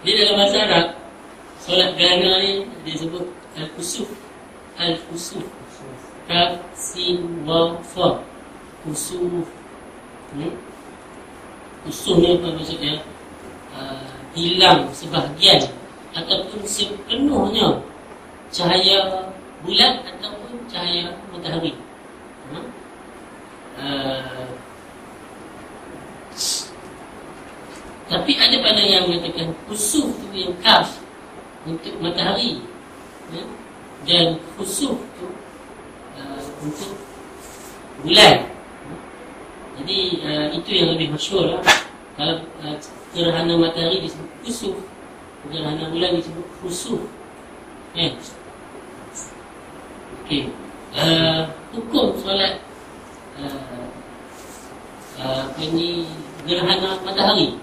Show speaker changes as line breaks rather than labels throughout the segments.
Dia dalam bahasa Arab, solat gerhana ni disebut al-kusuf. Al-kusuf. Kaf, sin, waw, fa. Kusuf. Kusuf ni apa maksudnya? Hilang sebahagian ataupun sepenuhnya cahaya bulan ataupun cahaya matahari. Tapi ada pandangan yang mengatakan khusuf tu yang kaf untuk matahari, dan khusuf tu untuk bulan. Jadi itu yang lebih masyhur lah. Kalau gerhana matahari disebut khusuf, gerhana bulan disebut khusuf. Okey. Hukum solat gerhana matahari.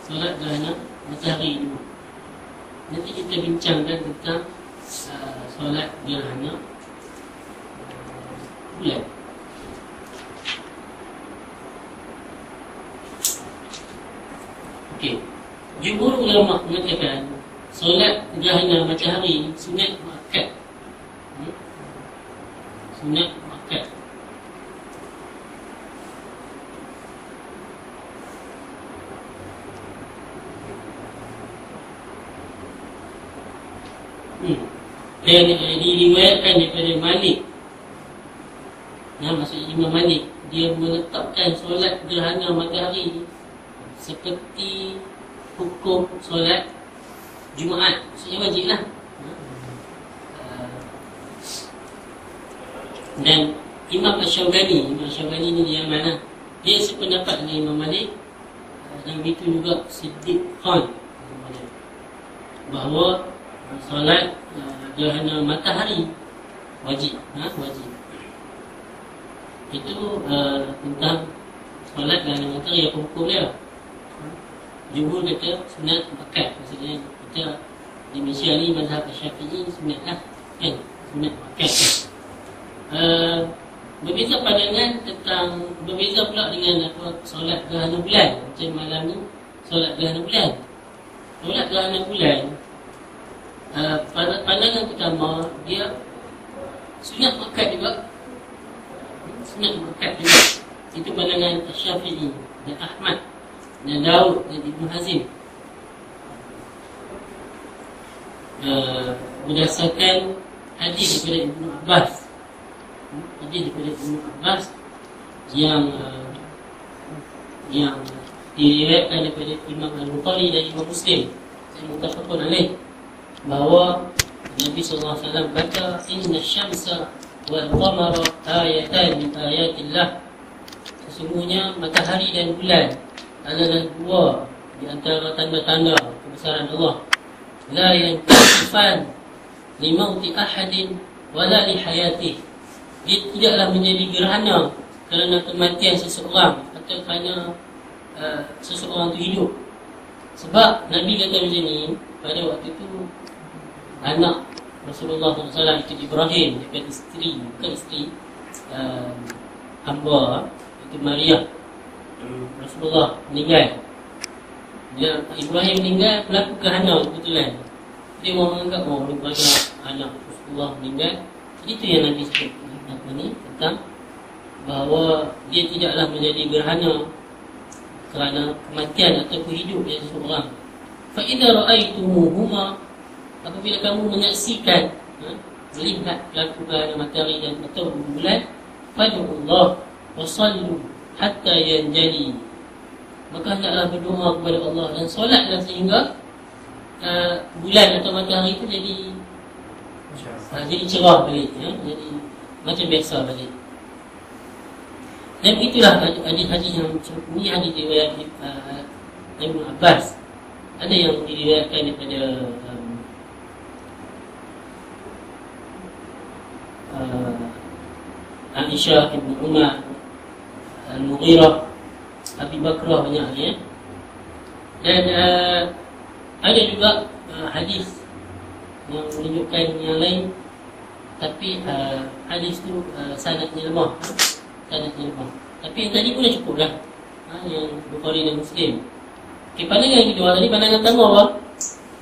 Solat gerhana matahari dulu. Nanti kita bincangkan tentang solat gerhana bulan. Okey. Jumhur ulama mengatakan solat gerhana matahari sunat muakkad. Sunat muakkad. Dan diriwayatkan daripada Malik. Maksudnya Imam Malik, dia menetapkan solat gerhana matahari seperti hukum solat Jumaat. Maksudnya wajib lah. Dan Imam Ash-Shawgani ni dia mana? Dia sependapat dengan Imam Malik, dan begitu juga Siddiq Khan, bahawa solat gerhana matahari wajib. Wajib. Itu tentang solat gerhana matahari, apa hukum dia. Jumhur kata sunat muakkad. Maksudnya kita di Malaysia ni mazhab Syafi'i sunat lah, kan? Sunat muakkad. Berbeza pandangan tentang, berbeza pula dengan apa solat gerhana bulan. Macam malam ni solat gerhana bulan. Solat gerhana bulan, pandangan pertama dia sunat muakkad juga. Sunat muakkad juga. Itu pandangan Syafi'i dan Ahmad dan Daud dan Ibn Hazim. Berdasarkan hadis daripada Ibn Abbas. Hadis daripada Ibn Abbas yang diriwayatkan daripada Imam Al-Bukhari dan Imam Muslim, yang muttafaqun alaih, bahawa Nabi SAW baca inna syamsa wal qamara ayatan min ayatillah. Sesungguhnya matahari dan bulan adalah dua di antara tanda-tanda kebesaran Allah. La yankasifan li mauti ahadin wala li hayatih. Dia tidaklah menjadi gerhana kerana kematian seseorang atau kerana seseorang itu hidup. Sebab Nabi kata macam ni, pada waktu itu anak Rasulullah SAW itu Ibrahim, daripada isteri, bukan isteri hamba, itu Maria. Rasulullah meninggal. Bila Ibrahim meninggal, berlaku gerhana kebetulan. Dia orang menganggap, rupanya anak Rasulullah meninggal. Itu yang Nabi sebut tentang bahawa dia tidaklah menjadi gerhana kerana kematian ataupun hidup dari seseorang. Fa idza ra'aytumuhuma, apabila kamu menyaksikan, melihat berlaku gerhana matahari dan atau bulan, fad'ullah wa sallu hatta yanjali, maka hendaklah berdoa kepada Allah dan solatlah sehingga bulan atau matahari itu jadi cerah balik, jadi macam biasa balik. Dan itulah hadis-hadis yang ini, hadis riwayat Ibn Abbas. Ada yang diriwayatkan daripada Aisyah, Ibn Umar, Al-Mughirah, Abi Bakrah, banyak ni. Dan ada juga hadis yang menunjukkan yang lain, tapi hadis tu sanadnya lemah. Tapi yang tadi pun dah cukup lah, yang Bukhari dan Muslim. Okay, pandangan kedua tadi, pandangan pertama apa?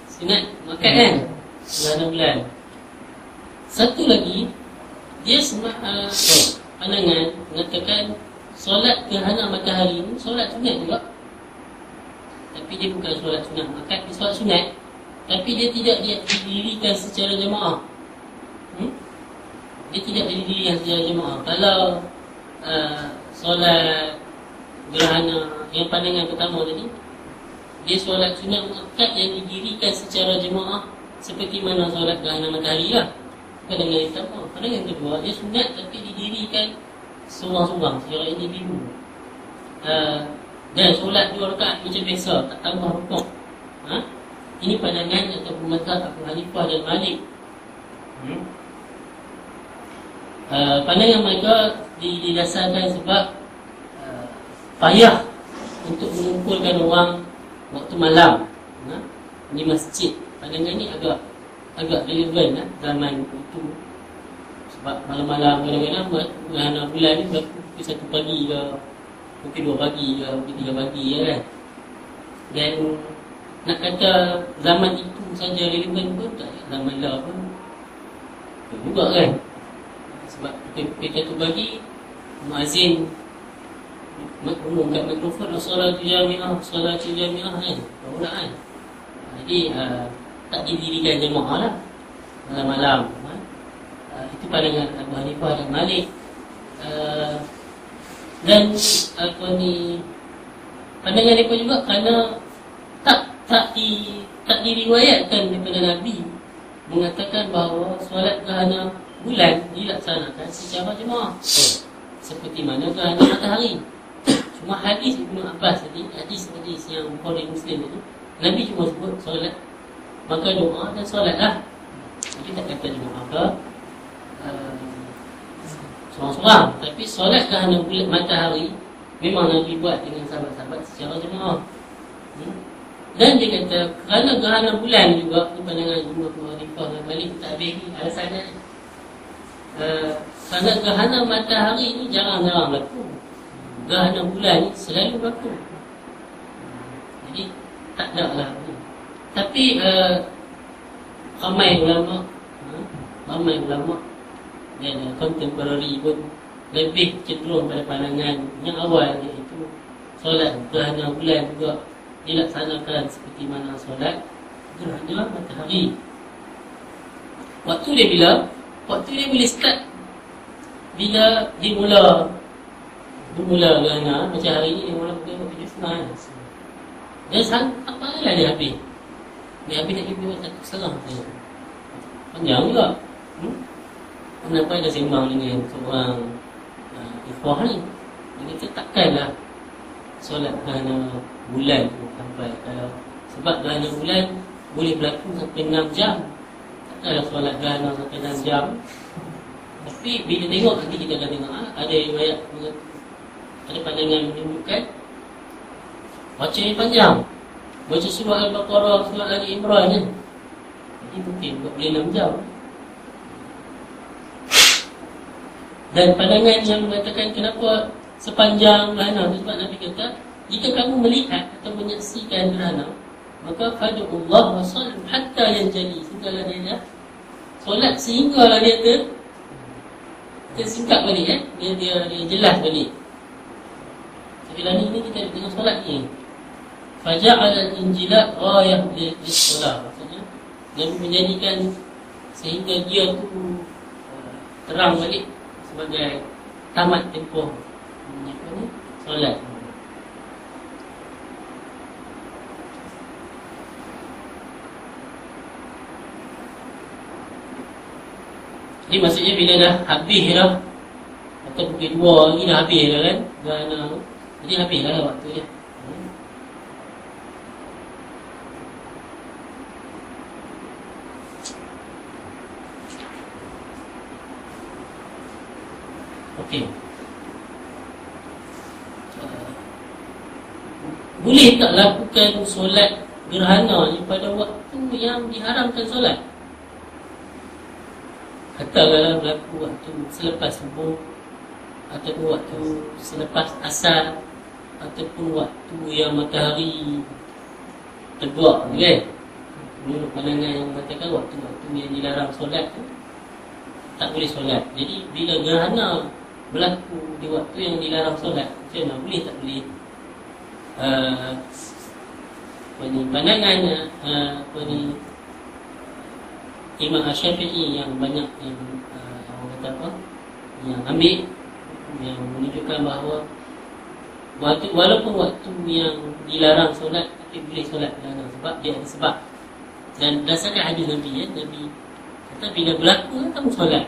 Sunat makan kan? Gerhana bulan. Satu lagi, dia pandangan mengatakan solat gerhana matahari ni solat sunat juga. Tapi dia bukan solat sunat makan, dia solat sunat. Tapi dia tidak didirikan secara jemaah. Dia tidak didirikan secara jemaah. Kalau solat gerhana yang pandangan pertama tadi, dia solat sunat muakkad yang didirikan secara jemaah, seperti mana solat gerhana matahari lah. Pandangan yang pertama. Pandangan kedua, dia sunat tapi didirikan seorang-seorang secara individu. Dan solat 2 rakaat macam biasa, tak tambah rukuk. Ini pandangan ataupun mazhab Abu Hanifah dan Malik. Pandangan mereka didasarkan sebab payah untuk mengumpulkan orang waktu malam di masjid. Pandangan ni agak relevan zaman itu. Sebab malam-malam kadang-kadang gerhana bulan ni berlaku pukul 1 pagi ke, pukul 2 pagi ke, pukul 3 pagi kan. Dan nak kata zaman itu saja relevan pun tak, zaman lah pun juga kan. Sebab pukul 1 pagi muazzin umumkan mikrofon As-salatu jami'ah, As-salatu jami'ah kan, barulah kan. Jadi tak didirikan jemaah lah malam-malam. Itu pandangan Abu Hanifah dan Malik. Dan pandangan mereka juga kerana tak diriwayatkan daripada Nabi mengatakan bahawa solat gerhana bulan dilaksanakan secara jemaah seperti mana gerhana matahari. Cuma hadis Ibnu Abbas tadi, hadis yang Bukhari Muslim tadi, Nabi cuma sebut solat, maka doa dan solat lah. Jadi tak kata jemaah apa seorang-seorang. Tapi solat gerhana bulan matahari memang Nabi buat dengan sahabat-sahabat secara jemaah. Dan dia kata kerana gerhana bulan juga, di pandangan Ibnu Hanifah dan Malik tak habis alasannya. Kerana gerhana matahari ni jarang-jarang berlaku, gerhana bulan ni selalu berlaku. Jadi tak ada lah. Tapi ramai ulama dan contemporary pun lebih cenderung pada pandangan yang awal, iaitu solat gerhana bulan juga dilaksanakan seperti mana solat gerhana matahari. Waktu dia bila? Waktu dia boleh start bila dimula gerhana macam hari ni, dia mula pukul 7.30. Dan tak paralah dia habis. Dia habis nak pergi 1.30 panjang juga. Kenapa ada sembang dengan seorang ikhwah ni, dia kata takkanlah solat gerhana bulan tu sampai, kalau sebab gerhana bulan boleh berlaku sampai 6 jam, takkanlah solat gerhana sampai 6 jam. Tapi bila tengok nanti kita akan tengok ada riwayat, ada pandangan menunjukkan baca yang panjang, baca surah Al-Baqarah, surah Ali Imran kan. Jadi mungkin boleh 6 jam. Dan pandangan yang mengatakan kenapa sepanjang gerhana tu, sebab Nabi kata jika kamu melihat atau menyaksikan gerhana, maka fad'ullah wa sallu hatta yanjali, sehinggalah dia solat sehinggalah dia tersingkap balik dia jelas balik. Bila ni kita tengok solat ni, faja'al al-injila ghayah lis-solah, maksudnya Nabi menjadikan sehingga dia tu terang balik sebagai tamat tempoh solat. Jadi maksudnya bila dah habis dah, atau pukul 2 lagi dah habis dah kan gerhana, jadi habis dah waktu dia. Okey. Boleh tak lakukan solat gerhana ni pada waktu yang diharamkan solat? Katakanlah berlaku waktu selepas subuh, ataupun waktu selepas asar, ataupun waktu yang matahari terbuak kan. Menurut pandangan yang mengatakan waktu-waktu yang dilarang solat tu tak boleh solat. Jadi bila gerhana berlaku di waktu yang dilarang solat, macam mana boleh tak boleh? Pandangan Imam Syafi'i yang banyak yang orang kata apa, yang ambil, yang menunjukkan bahawa walaupun waktu yang dilarang solat tapi boleh solat gerhana sebab dia ada sebab. Dan berdasarkan hadis Nabi, Nabi kata bila berlaku kamu solat.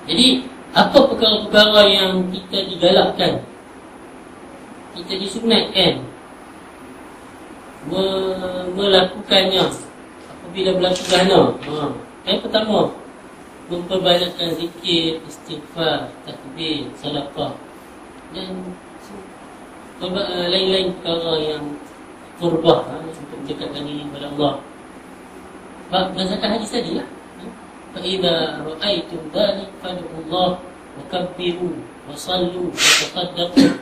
Jadi apa perkara-perkara yang kita digalakkan, kita disunatkan melakukannya apabila berlaku gerhana? Yang pertama, memperbanyakkan zikir, istighfar, takbir, sedekah dan lain-lain perkara yang qurbah untuk mendekatkan diri kepada Allah. Berdasarkan hadis tadi lah, فَإِذَا رَأَيْتُمْ ذَلِكَ فَادْعُوا اللَّهَ وَكَبِّرُوا وَصَلُّوا وَتَصَدَّقُوا.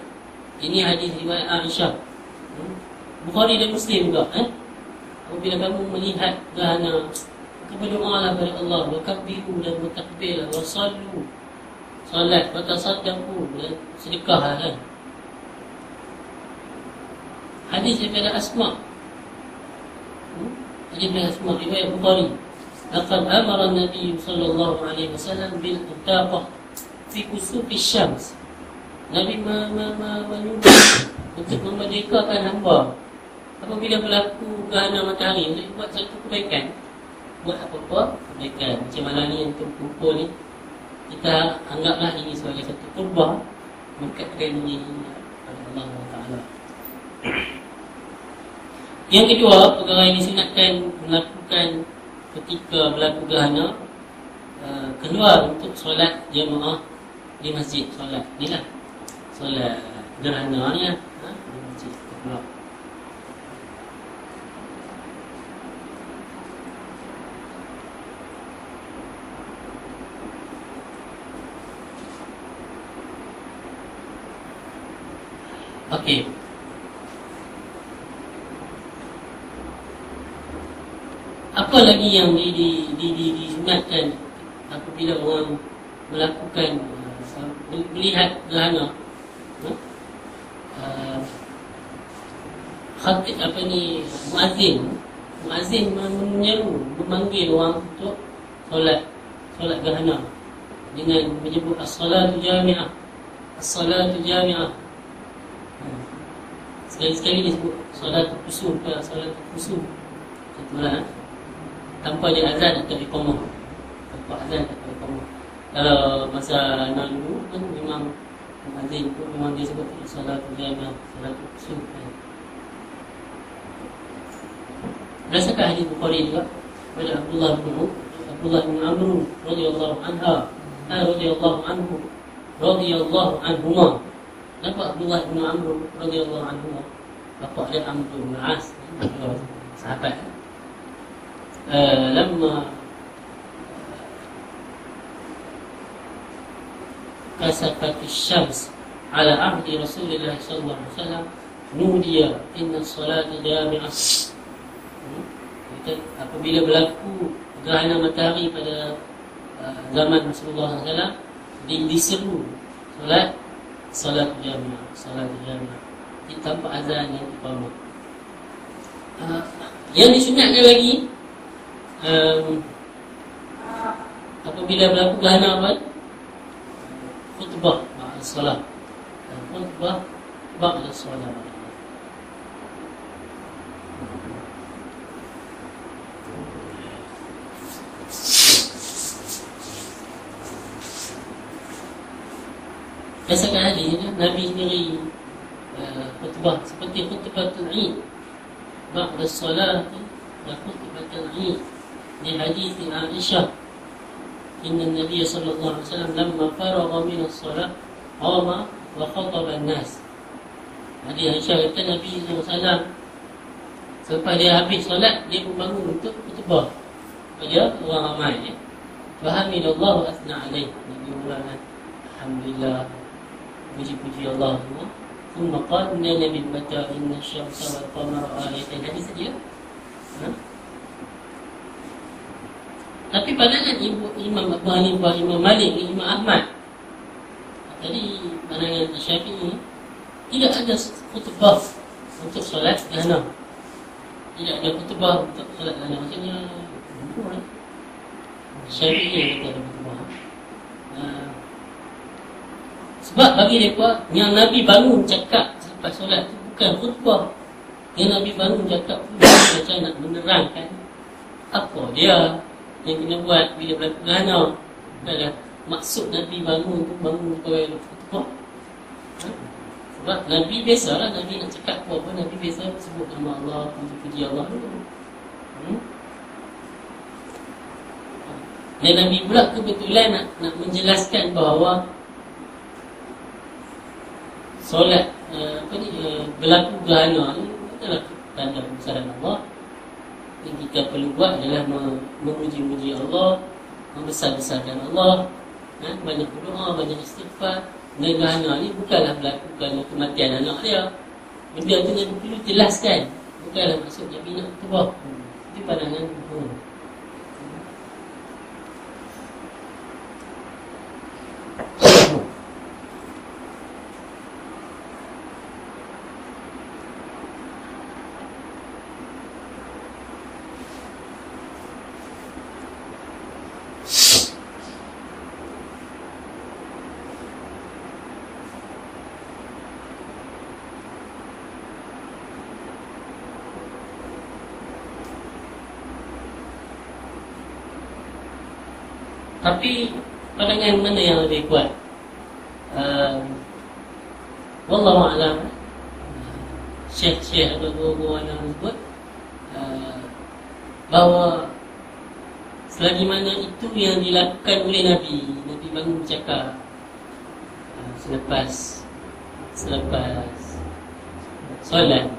Ini hadis riwayat Aisyah, Bukhari dan Muslim juga. Apabila kamu melihat gerhana, berdoalah kepada Allah, wakabbiru dan bertakbirlah, wasallu, salat, watasaddaqu dan sedekahlah kan. Hadis daripada Asma, hadis daripada Asma riwayat Bukhari. Laqad amara an-nabiy sallallahu alaihi wasallam bil intaqah fi kusufi syams. Nabi menyuruh untuk memerdekakan hamba apabila berlaku gerhana matahari, untuk buat satu kebaikan. Buat apa-apa kebaikan. Macam malam ni yang terkumpul ni, kita anggaplah ini sebagai satu qurbah, mendekatkan diri kepada Allah Ta'ala. Yang kedua, perkara yang disunatkan melakukan ketika berlaku gerhana, keluar untuk solat jemaah di masjid. Solat ni lah, solat gerhana ni lah, di masjid keluar. Okey. Apa lagi yang disunatkan apabila orang melakukan melihat gerhana? Khatib muazzin menyeru, memanggil orang untuk solat gerhana dengan menyebut as-salatu jami'ah, as-salatu jami'ah. Sekali-sekali disebut solat kusuf ke solat kusuf. Itulah tanpa dia azan atau iqamah. Tanpa azan atau iqamah. Kalau masa dulu kan memang muazzin tu memang dia sebut solat jami'ah, solat kusuf. Berdasarkan hadis Bukhari juga pada Abdullah bin Amr radhiyallahu anhuma. Nampak Abdullah bin Amr radhiyallahu anhuma, bapa dia Amr bin As, sahabat. Lama kasafat syams ala ahdi Rasulullah sallallahu alaihi wasallam nudiya inna salata jami'ah. Apabila berlaku gerhana matahari pada zaman Rasulullah SAW, diseru salat jami'ah tanpa azan yang iqamah. Yang disunatkan lagi apabila berlaku gerhana apa? Khutbah ba'da solat. Khutbah ba'da solat. Berdasarkan hadis Nabi sendiri khutbah seperti khutbatul Eid, ba'da solat dan khutbatul Eid. Di hadis Aisyah, inna Nabi sallallahu alaihi wasallam lamma faragha min as-salat qama wa khataba an-nas. Hadis Aisyah kata Nabi sallallahu alaihi wasallam selepas dia habis solat, dia pun bangun untuk khutbah kepada orang ramai. Fa hamidallahu asna alaihi. Nabi mengatakan alhamdulillah, puji-puji Allah semua. Thumma qala Nabi baca inna syamsa wal qamara ayatain. Hadis dia. Tapi pandangan Imam Abu Hanifah, Imam Malik, Imam Ahmad, tadi pandangan Syafi'i, tidak ada khutbah untuk solat gerhana. Tidak ada khutbah untuk solat gerhana. Maksudnya Syafi'i yang kata ada khutbah. Sebab bagi mereka yang Nabi bangun cakap selepas solat itu bukan khutbah. Yang Nabi bangun cakap itu macam nak menerangkan apa dia yang kena buat bila berlaku gerhana. Bukanlah maksud Nabi bangun tu bangun sebagai khutbah. Sebab Nabi biasalah, Nabi nak cakap apa-apa, Nabi biasa sebut nama Allah, puji-puji Allah dulu. Dan Nabi pula kebetulan nak menjelaskan bahawa solat berlaku gerhana ni adalah tanda kebesaran Allah. Yang kita perlu buat adalah memuji-muji Allah, membesar-besarkan Allah, banyak berdoa, banyak istighfar. Dan gerhana ni bukanlah berlaku kerana kematian anak dia. Benda tu Nabi perlu jelaskan, bukanlah maksud Nabi nak berubah. Itu pandangan Tapi pandangan mana yang lebih kuat? Wallahu a'lam. Syekh-syekh atau guru-guru yang sebut bahawa selagi mana itu yang dilakukan oleh Nabi bangun bercakap selepas solat,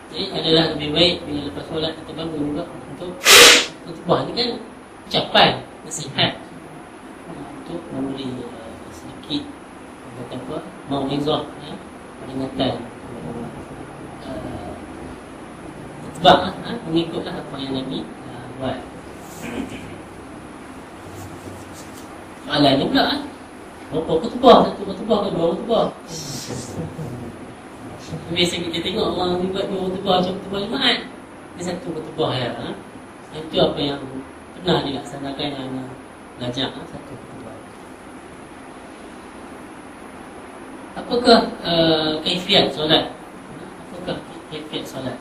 jadi adalah lebih baik bila lepas solat kita bangun juga untuk khutbah. Ini kan ucapan nasihat untuk memberi sedikit kata apa, mau'izah, peringatan, sebab mengikutlah apa yang Nabi buat. Soalan ni pula berapa khutbah? Satu khutbah ke dua khutbah? Biasa kita tengok orang buat dua khutbah, macam khutbah Jumaat, dia satu khutbah ya. Itu apa yang pernah dilaksanakan yang belajar satu khutbah. Apakah kaifiat solat? Apakah kaifiat solat?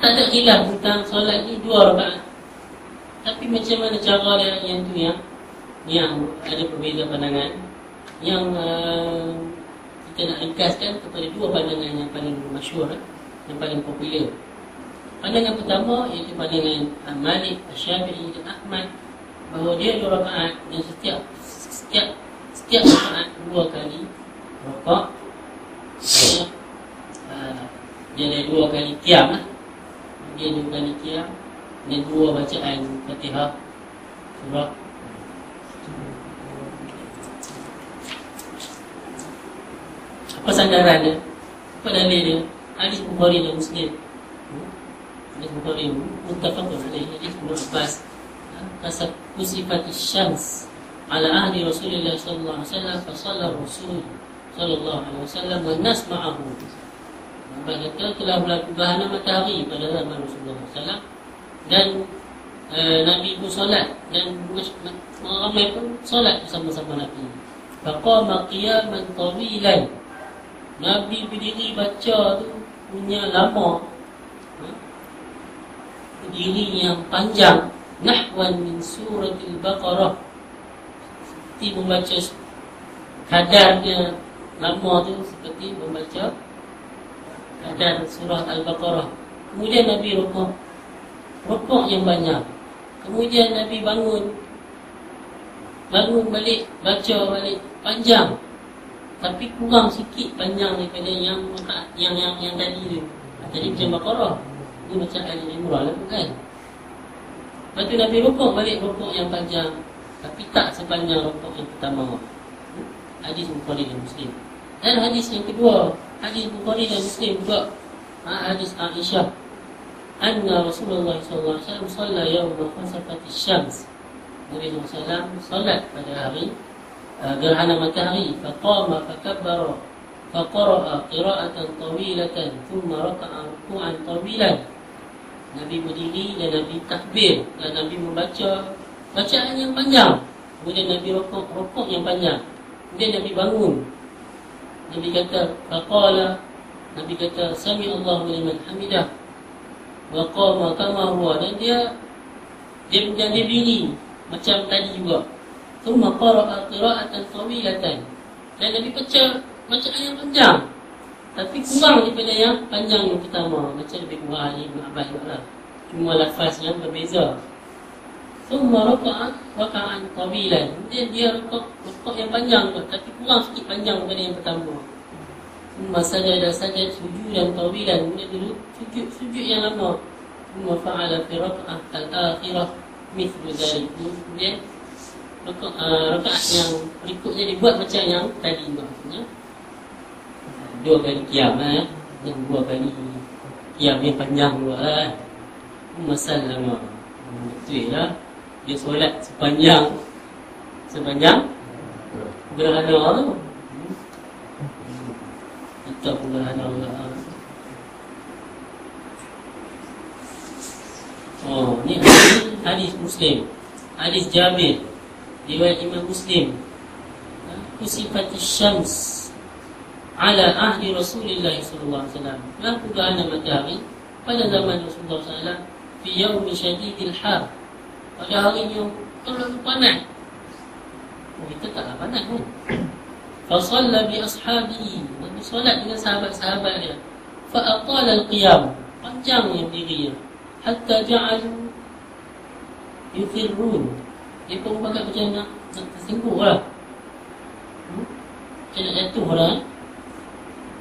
Tak ada khilaf tentang solat ni 2 rakaat. Tapi macam mana cara dia yang ada perbezaan pandangan. Yang kita nak ringkaskan kepada 2 pandangan yang paling masyhur, yang paling popular. Pandangan pertama iaitu pandangan Malik, Syafi'i dan Ahmad, bahawa dia 2 rakaat dan setiap rakaat 2 kali rakaat. Dia ada 2 kali qiyam lah. Dia 2 kali qiyam dan 2 bacaan Fatihah surah. Apa sandaran dia? Apa dalil dia? Hadis Bukhari dan Muslim. Hadis Bukhari muttafaqun alaih, hadis Ibnu Abbas. Kusifat syams ala ahli Rasulullah sallallahu alaihi wasallam fa shalla Rasul sallallahu alaihi wasallam wa nas ma'ahu. Berkata telah berlaku gerhana matahari pada zaman Rasulullah SAW dan Nabi pun solat dan ramai pun solat bersama-sama Nabi. Faqama qiyaman tawilan. Nabi berdiri baca tu punya lama, berdiri yang panjang, nahwan min suratil Baqarah, seperti membaca kadarnya lama tu seperti membaca kadar surah Al-Baqarah. Kemudian Nabi rukuk yang banyak. Kemudian Nabi bangun balik, baca balik panjang, tapi kurang sikit panjang daripada yang tadi tu. Tadi macam Baqarah, ini macam Al-Imran lah kan. Lepas tu Nabi rukuk yang panjang, tapi tak sepanjang rukuk yang pertama. Hadis Bukhari dan Muslim. Dan hadis yang kedua, hadis Bukhari dan Muslim juga, hadis Aisyah, anna Rasulullah sallallahu alaihi wasallam shalla yawma khasafati syams. Nabi SAW salat pada hari gerhana matahari. Faqama fakabbara faqara'a qira'atan tawilatan thumma raka'a ruku'an tawilan. Nabi berdiri dan Nabi takbir dan Nabi membaca bacaan yang panjang. Kemudian Nabi rukuk yang panjang. Kemudian Nabi bangun. Nabi kata faqala, Nabi kata sami Allahu liman hamidah, wa qama kama huwa, dan dia berdiri macam tadi juga. Thumma qara'a qira'atan tawilatan, dan Nabi baca bacaan yang panjang, tapi kurang daripada yang panjang yang pertama. Macam lebih kurang Ibn Abbas juga, cuma lafaz yang berbeza. Thumma raka'a raka'an tawilan, kemudian dia rukuk yang panjang juga, tapi kurang sikit panjang daripada yang pertama. Thumma sajada sujudan tawilan, kemudian dia sujud yang lama. Thumma fa'ala fi raka'ah al-akhirah mithlu dhalik, kemudian rakaat yang berikutnya dibuat macam yang tadi, maksudnya 2 kali qiyam, yang 2 kali qiyam yang panjang juga. Masalah betul lah, dia solat sepanjang gerhana tu. Kita gerhana Allah. Ni hadis Muslim, hadis Jabir, riwayat Imam Muslim. Kusifati syams ala ahli Rasulullah sallallahu alaihi wasallam. Berlaku gerhana matahari pada zaman Rasulullah sallallahu alaihi wasallam fi yaumi syadidil har, pada hari yang terlalu panas. Kita taklah panas kan. Fa shalla bi ashabihi, Nabi solat dengan sahabat-sahabat dia. Fa aqala al-qiyam, panjang yang dirinya. Hatta ja'alu yufirrun, dia pun pakai macam nak tersinggung lah, macam nak jatuh lah.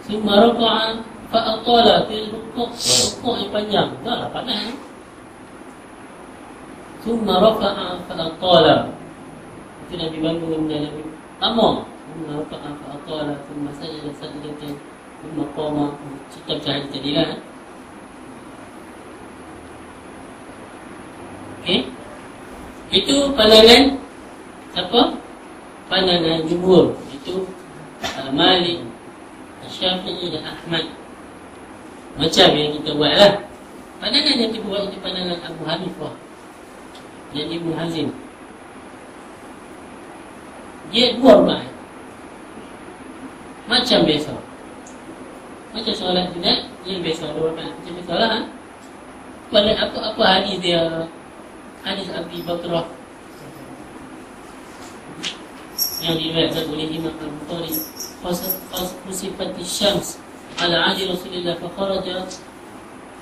Summa raka'a fa'atala fil rukuk yang panjang, dah lah panas. Summa raka'a fa'atala, itu Nabi bangun dan Nabi lama. Summa raka'a fa'atala, summa sajada sajdatan, summa qama, cerita macam hadis tadi lah. Okay. Itu pandangan siapa? Pandangan jumhur. Itu Malik, Syafi'i dan Ahmad. Macam yang kita buat lah. Pandangan yang kita buat itu pandangan Abu Hanifah dan Ibn Hazim. Dia 2 rakaat macam biasa, macam solat sunat yang biasa, 2 rakaat macam biasa lah. Pada apa hadis dia, hadis Abi Bakrah yang diriwayatkan oleh Imam Al-Bukhari, fasifati syams ala ahli Rasulillah fa kharaja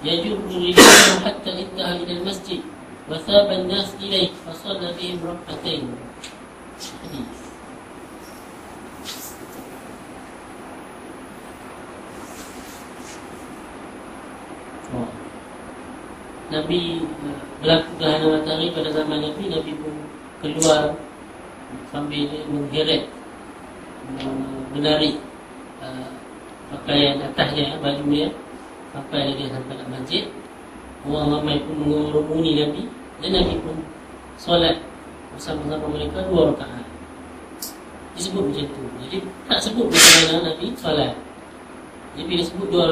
yajurru rijalahu hatta intaha ila al-masjid wa thaba an-nas ilayhi fa shalla bihim rak'atain. Hadis Nabi berlaku gerhana matahari pada zaman Nabi. Nabi pun keluar sambil mengheret, menarik pakaian atas dia, baju dia, sampai dia sampai ke masjid. Orang ramai pun mengurumuni Nabi, dan Nabi pun solat bersama-sama mereka 2 rakaat. Disebut macam tu. Jadi tak sebut bagaimana Nabi solat. Jadi bila sebut 2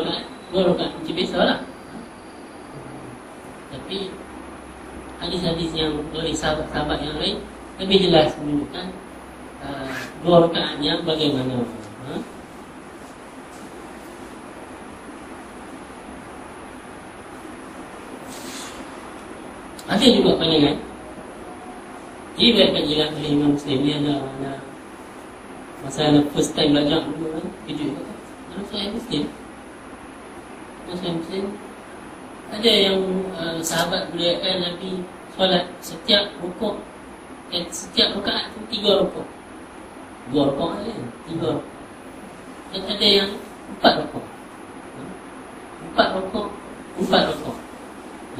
rakaat macam biasa lah. Tapi hadis-hadis yang dari sahabat-sahabat yang lain lebih jelas menunjukkan 2 rakaatnya bagaimana. Ada juga pandangan diriwayatkan jelas oleh Imam Muslim. Dia ada masa first time belajar dulu kan, kejut juga dalam Sahih Muslim. Sahih Muslim ada yang sahabat beriakan Nabi solat setiap rukuk, setiap rakaat tu 3 rukuk. 2 rukuk ada, 3. Dan ada yang 4 rukuk. 4 rukuk,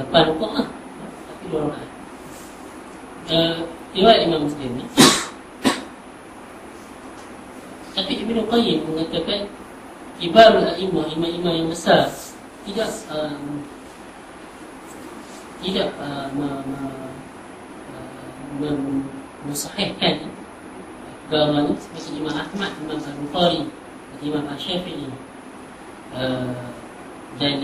8 rukuk lah, tapi 2 rakaat. Riwayat Imam Muslim ni. Tapi Ibnu Qayyim mengatakan kibarul a'imah, imam-imam yang besar tidak mensahihkan agama ni, seperti Imam Ahmad, Imam Al-Bukhari, Imam Al-Syafi'i, dan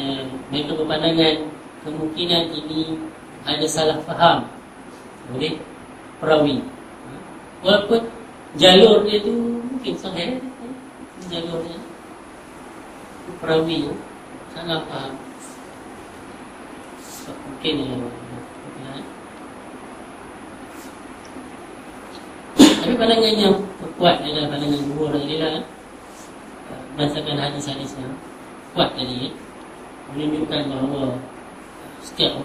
mereka berpandangan kemungkinan ini ada salah faham oleh perawi, walaupun jalur dia tu mungkin sahih, jalur dia perawi salah faham mungkin tapi pandangan yang kuat adalah pandangan Jumhur adalah berdasarkan hadis-hadis yang kuat tadi, menunjukkan bahawa setiap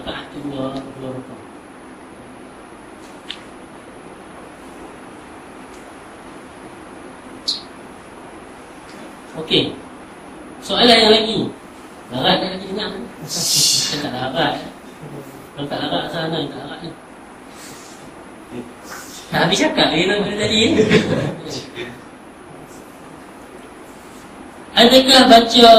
rakaat itu dua rakaat. Okey, soalan yang lagi. Larat dah lagi dengar. Kan tak larat. Kalau tak larat sana, tak larat ni. Dah habis cakap lagi nama tadi. Adakah baca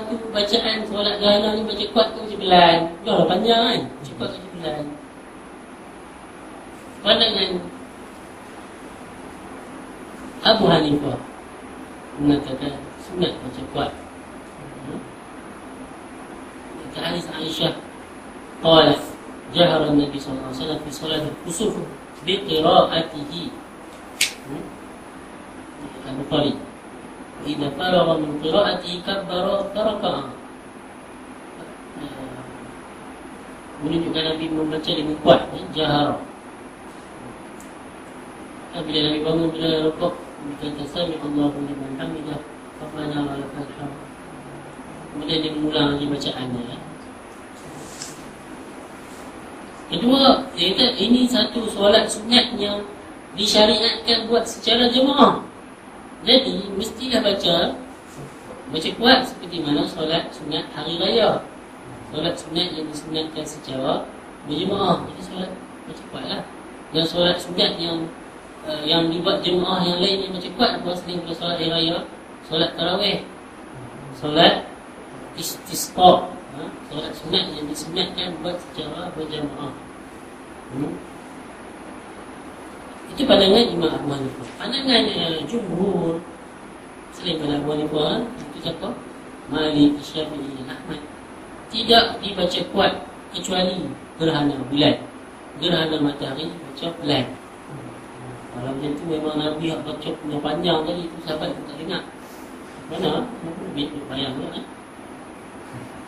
tu, bacaan solat gerhana ni baca kuat ke baca pelan? Dah panjang kan? Baca kuat ke baca pelan? Pandangan Abu Hanifah mengatakan sunat baca kuat. Kata hadis Aisyah, qalat jahara Nabi sallallahu alaihi wasallam fi salat al-khusuf bi qira'atihi. Al-Bukhari. Idza faragha min qira'atihi kabbara faraka'a. Menunjukkan Nabi membaca dengan kuat, jahara. Bila Nabi bangun bila rukuk, berkata sami Allahu liman hamidah, rabbana wa lakal hamd. Kemudian dia mengulang lagi bacaannya. Kedua, dia kata ini satu solat sunat yang disyariatkan buat secara jemaah. Jadi mestilah baca kuat seperti mana solat sunat hari raya. Solat sunat yang disunatkan secara berjemaah, jadi solat baca kuatlah. Dan solat sunat yang dibuat jemaah yang lain yang baca kuat apa selain pada solat hari raya? Solat tarawih, solat istisqa, solat sunat yang disunatkan buat secara berjemaah. Itu pandangan Imam Abu Hanifah. Pandangan Jumhur selain pada Abu Hanifah itu cakap Malik, Syafi'i dan Ahmad tidak dibaca kuat kecuali gerhana bulan, gerhana matahari baca pelan. Kalau macam tu memang Nabi yang baca punya panjang tadi tu sahabat tu tak dengar. Mana? Bayang pula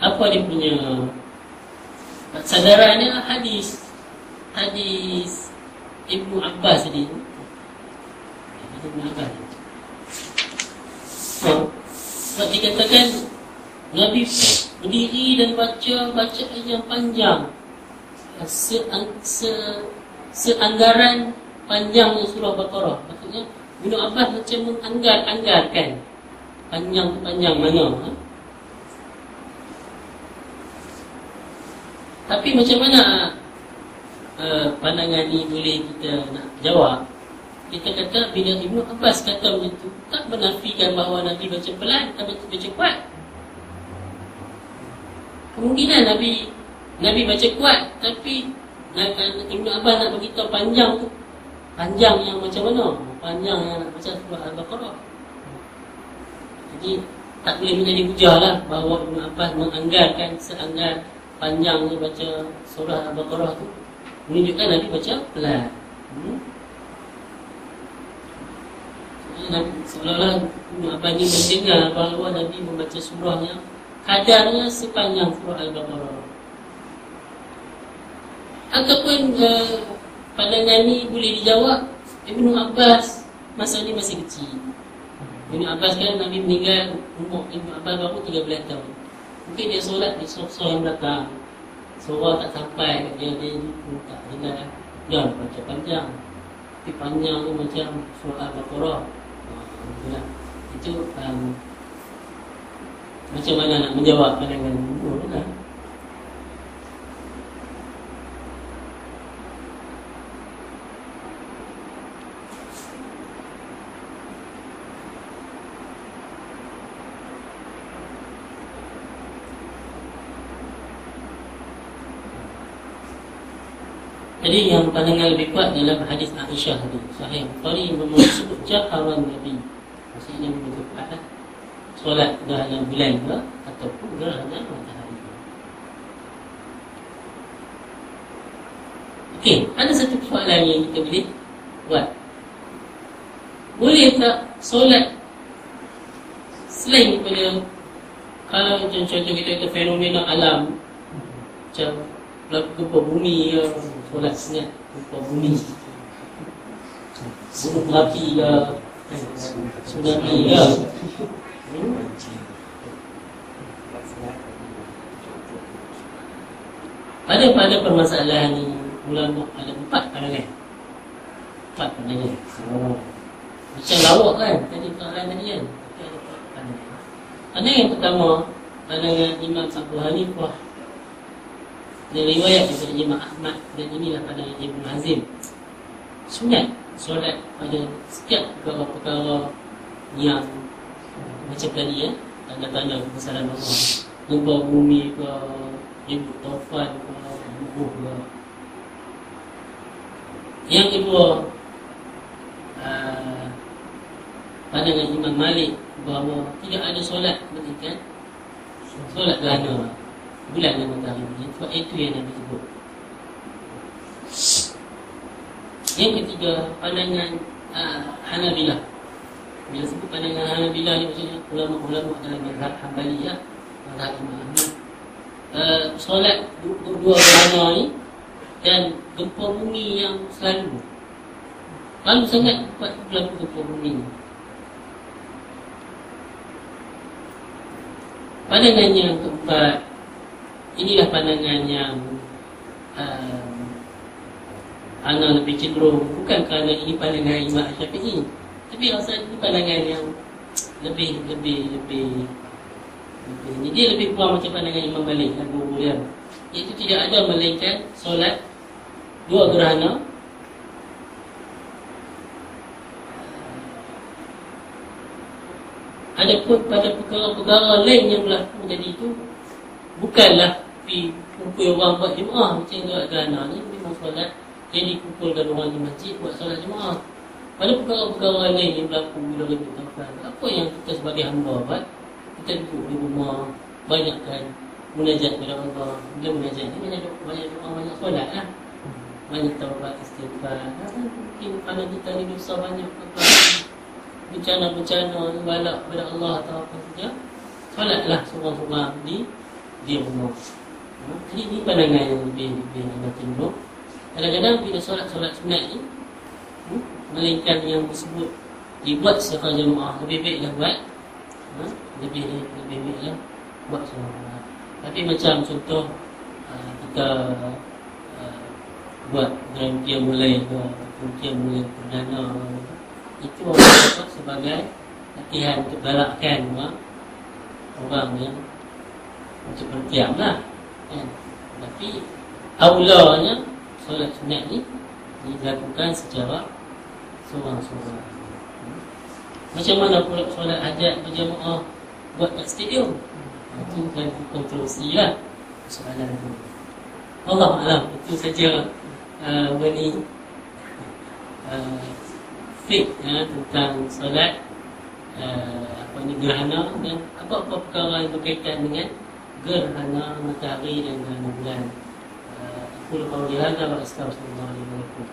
apa dia punya sadarannya hadis Ibnu Abbas tadi. Ibnu Abbas. Sebab dikatakan Nabi berdiri dan baca bacaan yang panjang, seanggaran panjangnya surah Baqarah. Maksudnya Ibnu Abbas macam menganggarkan panjang tu panjang mana. Tapi macam mana pandangan ni boleh kita nak jawab? Kita kata bila Ibnu Abbas kata macam tu, tak menafikan bahawa Nabi baca pelan atau baca kuat. Kemungkinan Nabi baca kuat, tapi Ibnu Abbas nak beritahu panjang tu, panjang yang macam mana? Panjang yang nak baca surah Al-Baqarah. Jadi tak boleh menjadi hujah lah bahawa Ibnu Abbas menganggarkan seanggar panjangnya baca surah Al-Baqarah tu, menunjukkan Nabi baca pelan. Seolah-olah Ibnu Abbas ni mendengar bahawa Nabi membaca surah yang kadarnya sepanjang surah Al-Baqarah. Ataupun pandangan ni boleh dijawab, Ibnu Abbas masa ni masih kecil. Ibnu Abbas kan Nabi meninggal umur Ibnu Abbas baru 13 tahun. Mungkin dia solat di surah yang belakang, surah tak sampai kat dia tak dengar. Dia baca panjang, tapi panjang tu macam surah Al-Baqarah. Itu macam mana nak menjawab pandangan Jumhur lah. Jadi yang pandangan lebih kuat dalam hadis Aisyah tadi, Sahih Bukhari menyebut jaharan Nabi. Maksudnya begitu kuat lah. Solat gerhana bulan ke ataupun gerhana matahari. Okey, ada satu soalan yang kita boleh buat. Boleh tak solat selain daripada, kalau contoh kita kata fenomena alam macam berlaku gempa bumi ke, solat sunat gempa bumi, gunung berapi ke, tsunami ke, pada permasalahan ni ulama ada 4 pandangan. 4 pandangan. Macam lawak kan tadi soalan tadi kan. Tapi ada 4 pandangan. Pandangan yang pertama, pandangan Imam Abu Hanifah dan riwayat daripada Imam Ahmad, dan inilah pandangan Ibn Hazim. Sunat solat pada setiap perkara-perkara yang macam tadi ya, tanda-tanda kebesaran Allah, gempa bumi ke, ribut taufan ke, bubuh ke. Yang kedua, pandangan Imam Malik bahawa tidak ada solat melainkan solat gerhana bulan dan matahari. Sebab itu yang Nabi sebut. Yang ketiga, pandangan Hanabilah. Bila sebut pandangan Hanabilah ni maksudnya ulama-ulama dalam mazhab Hanbaliyah, mazhab Imam Ahmad. Solat dua gerhana ni dan gempa bumi yang selalu sangat kuat berlaku gempa bumi ni. Pandangan yang keempat, inilah pandangan yang ana lebih cenderung, bukan kerana ini pandangan Imam Syafi'i, tapi rasa ini pandangan yang lebih dia lebih kurang macam pandangan Imam Malik dan guru dia, iaitu tidak ada melainkan solat dua gerhana adapun pada perkara-perkara lain yang berlaku tadi itu bukanlah kumpul orang buat jemaah macam dua gerhana ni, memang solat yang dikumpulkan orang di masjid buat solat jemaah. Pada perkara-perkara lain yang berlaku bila ribut taufan, apa yang kita sebagai hamba buat? Kita duduk di rumah, banyakkan munajat kepada Allah. Bila munajat ni banyak doa, banyak solat lah, banyak taubat, istighfar. Mungkin kalau kita ni dosa banyak, bencana-bencana balak kepada Allah atau apa saja, solatlah seorang-seorang di rumah. Jadi ini pandangan yang lebih cenderung. Kadang-kadang bila solat sunat ni, melainkan yang tersebut dibuat secara jemaah, lebih baiklah buat lebih baiklah buat secara. Tapi macam contoh kita buat dia mulai perdana, itu orang dapat sebagai latihan untuk galakkan orang yang untuk berdiam lah kan. Tapi aulanya solat sunat ni dilakukan secara seorang-seorang. Macam mana pula solat hajat berjamaah buat kat stadium? Itu kan kontroversi lah soalan tu. Allah Alam, itu saja tentang solat gerhana dan apa-apa perkara yang berkaitan dengan gerhana matahari dan gerhana bulan. Aku lupa lihat wa astaghfirullah li wa lakum.